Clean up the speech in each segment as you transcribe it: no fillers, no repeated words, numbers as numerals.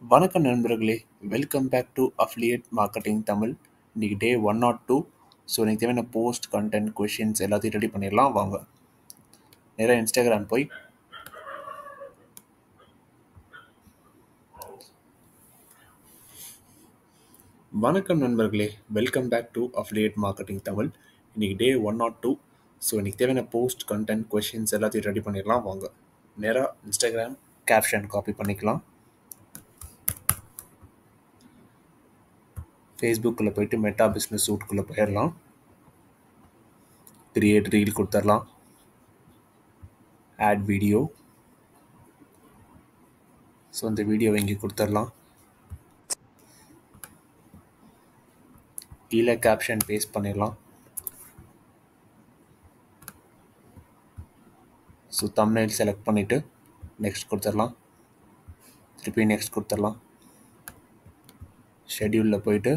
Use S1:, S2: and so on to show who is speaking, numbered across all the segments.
S1: வணக்கம் நண்பர்களே, welcome back to affiliate marketing Tamil. இன்னைக்கு டே 102. ஸோ இன்னைக்கு தேவையான போஸ்ட் கண்டென்ட் கொஷின்ஸ் எல்லாத்தையும் ரெடி பண்ணிடலாம் வாங்க. நேராக இன்ஸ்டாகிராம் போய் வணக்கம் நண்பர்களே, welcome back to affiliate marketing Tamil. இன்னைக்கு டே 102. ஸோ இன்னைக்கு தேவையான போஸ்ட் கண்டென்ட் கொஷின்ஸ் எல்லாத்தையும் ரெடி பண்ணிடலாம் வாங்க. நேராக இன்ஸ்டாகிராம் கேப்ஷன் காப்பி பண்ணிக்கலாம். ஃபேஸ்புக்கில் போயிட்டு மெட்டா பிஸ்னஸ் சூட்குள்ளே போயிடலாம். கிரியேட் ரீல் கொடுத்துடலாம். Add video. ஸோ இந்த வீடியோவை இங்கே கொடுத்துடலாம். கீழே கேப்ஷன் பேஸ்ட் பண்ணிடலாம். ஸோ தம்ப்நெயில் செலக்ட் பண்ணிவிட்டு நெக்ஸ்ட் கொடுத்துடலாம். திருப்பி நெக்ஸ்ட் கொடுத்துடலாம். ஷெட்யூலில் போயிட்டு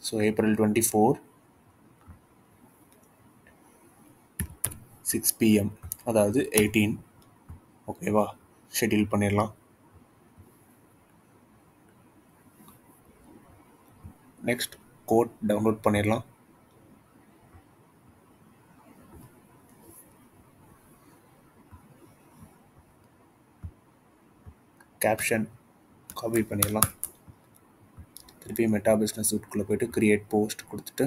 S1: ஸோ April 24 6 PM, அதாவது 18. ஓகேவா, ஷெட்யூல் பண்ணிடலாம். நெக்ஸ்ட் கோட் டவுன்லோட் பண்ணிடலாம். கேப்ஷன் காப்பி பண்ணிடலாம். திருப்பி மெட்டா பிஸ்னஸ் சூட்குள்ளே போயிட்டு கிரியேட் போஸ்ட் கொடுத்துட்டு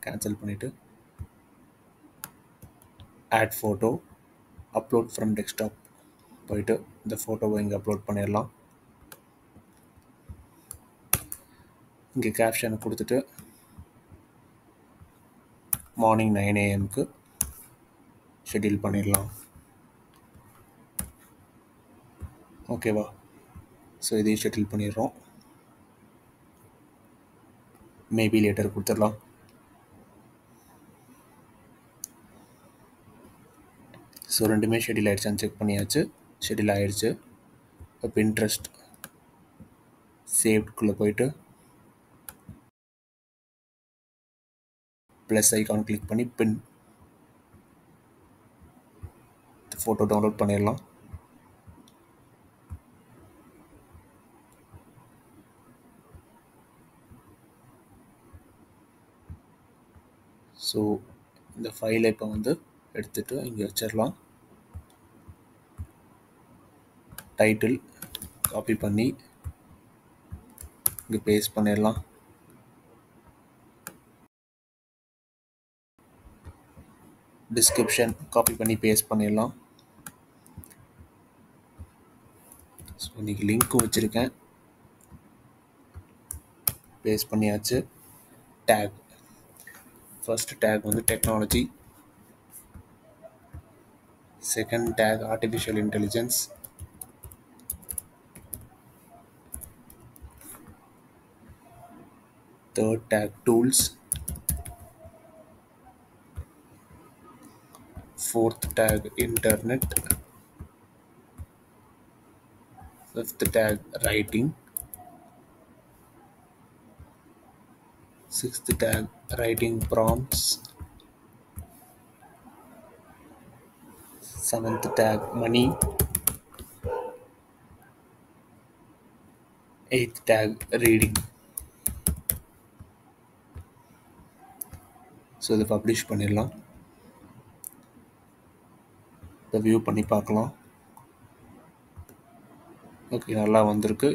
S1: கேன்சல் பண்ணிவிட்டு add photo, upload from desktop போயிட்டு இந்த ஃபோட்டோவை இங்கே அப்லோட் பண்ணிடலாம். இங்கே கேப்ஷனை கொடுத்துட்டு மார்னிங் 9 AM ஷெட்யூல் பண்ணிடலாம். ஓகேவா, ஸோ இதையும் ஷெட்யூல் பண்ணிடுறோம். மேபி லேட்டர் கொடுத்துடலாம். ஸோ ரெண்டுமே ஷெட்யூல் ஆகிடுச்சான்னு செக் பண்ணியாச்சு. ஷெட்யூல் ஆகிடுச்சு. இப்போ பின்ட்ரெஸ்ட் சேவ்டுக்குள்ளே போயிட்டு ப்ளஸ் ஐக்கான் கிளிக் பண்ணி பின் ஃபோட்டோ டவுன்லோட் பண்ணிடலாம். ஸோ இந்த ஃபைலை இப்போ எடுத்துகிட்டு இங்கே வச்சிடலாம். டைட்டில் காப்பி பண்ணி இங்கே பேஸ்ட் பண்ணிடலாம். டிஸ்கிரிப்ஷன் காப்பி பண்ணி பேஸ்ட் பண்ணிடலாம். ஸோ இன்றைக்கி லிங்க்கும் வச்சுருக்கேன், பேஸ்ட் பண்ணியாச்சு. Take, first take technology, second take artificial intelligence, third take tools, fourth tag internet, fifth tag writing, sixth tag writing prompts, seventh tag money, eighth tag reading. So இதை publish பண்ணிடலாம். இதை view பண்ணி பார்க்கலாம். Okay, நல்லா வந்திருக்கு.